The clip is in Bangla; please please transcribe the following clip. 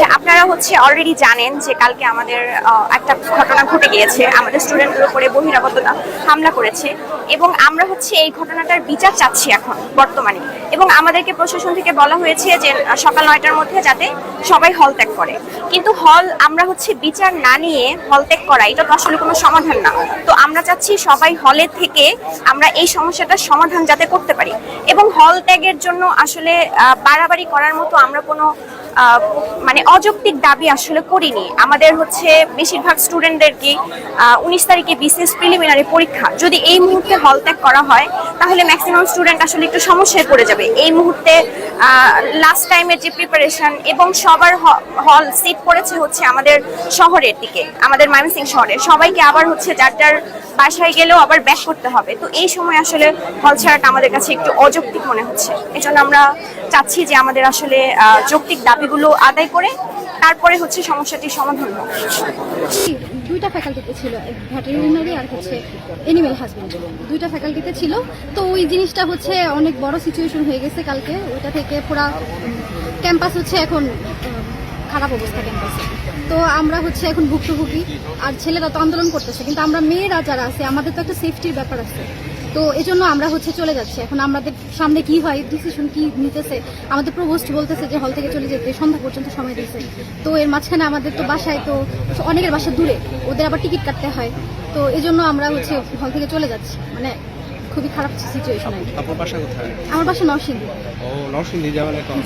আচ্ছা, আপনারা অলরেডি জানেন যে কালকে আমাদের একটা ঘটনা ঘটে গিয়েছে, আমাদের স্টুডেন্টদের উপরে বহিরাগতরা হামলা করেছে এবং আমরা এই ঘটনাটার বিচার চাচ্ছি এখন বর্তমানে। এবং আমাদেরকে প্রশাসন থেকে বলা হয়েছে যে সকাল 9টার মধ্যে যাতে সবাই হল ত্যাগ করে, কিন্তু আমরা বিচার না নিয়ে হল ত্যাগ করা এটা তো আসলে কোনো সমাধান না। তো আমরা চাচ্ছি সবাই হলে থেকে আমরা এই সমস্যাটার সমাধান যাতে করতে পারি। এবং হল ত্যাগের জন্য আসলে বাড়াবাড়ি করার মতো আমরা কোনো অযৌক্তিক দাবি আসলে করিনি। আমাদের বেশিরভাগ স্টুডেন্টদেরকে 19 তারিখে বিসিএস প্রিলিমিনারি পরীক্ষা, যদি এই মুহূর্তে হল ত্যাগ করা হয় তাহলে ম্যাক্সিমাম স্টুডেন্ট আসলে একটু সমস্যায় পড়ে যাবে। এই মুহূর্তে লাস্ট টাইমের যে প্রিপারেশন এবং সবার হল সিট পড়েছে আমাদের শহরের দিকে, আমাদের ময়মনসিংহ শহরে, সবাইকে আবার যার যার বাসায় গেলেও আবার ব্যাক করতে হবে। তো এই সময় আসলে হল ছাড়াটা আমাদের কাছে একটু অযৌক্তিক মনে হচ্ছে। এজন্য আমরা চাচ্ছি যে আমাদের আসলে যৌক্তিক দাবিগুলো আদায় করে তারপরে সমস্যাটির সমাধান হোক। দুইটা ফ্যাকাল্টিতে ছিল, ভেটেরিনারি আর এনিম্যাল হাজবেন্ডারি, দুইটা ফ্যাকাল্টিতে ছিল। তো ওই জিনিসটা অনেক বড় সিচুয়েশন হয়ে গেছে কালকে। ওইটা থেকে পুরা ক্যাম্পাস এখন খারাপ অবস্থা ক্যাম্পাসে। তো আমরা এখন ভুক্তভোগী, আর ছেলেরা তো আন্দোলন করতেছে, কিন্তু আমরা মেয়েরা যারা আছে আমাদের তো একটা সেফটির ব্যাপার আছে। তো এই জন্য আমরা চলে যাচ্ছি। এখন আমাদের সামনে কি হয়, ডিসিশন কি নিতেছে। আমাদের প্রভোস্ট বলতেছে যে হল থেকে চলে যেতে, সন্ধ্যা পর্যন্ত সময় দিয়েছে। তো এর মাঝখানে আমাদের তো বাসায়, তো অনেকের বাসা দূরে, ওদের আবার টিকিট কাটতে হয়। তো এই জন্য আমরা হল থেকে চলে যাচ্ছি। খুবই খারাপ সিচুয়েশন। আপনার বাসা কোথায়? আমার বাসা নরসিংদী। ও, নরসিংদী যাবেন এখন?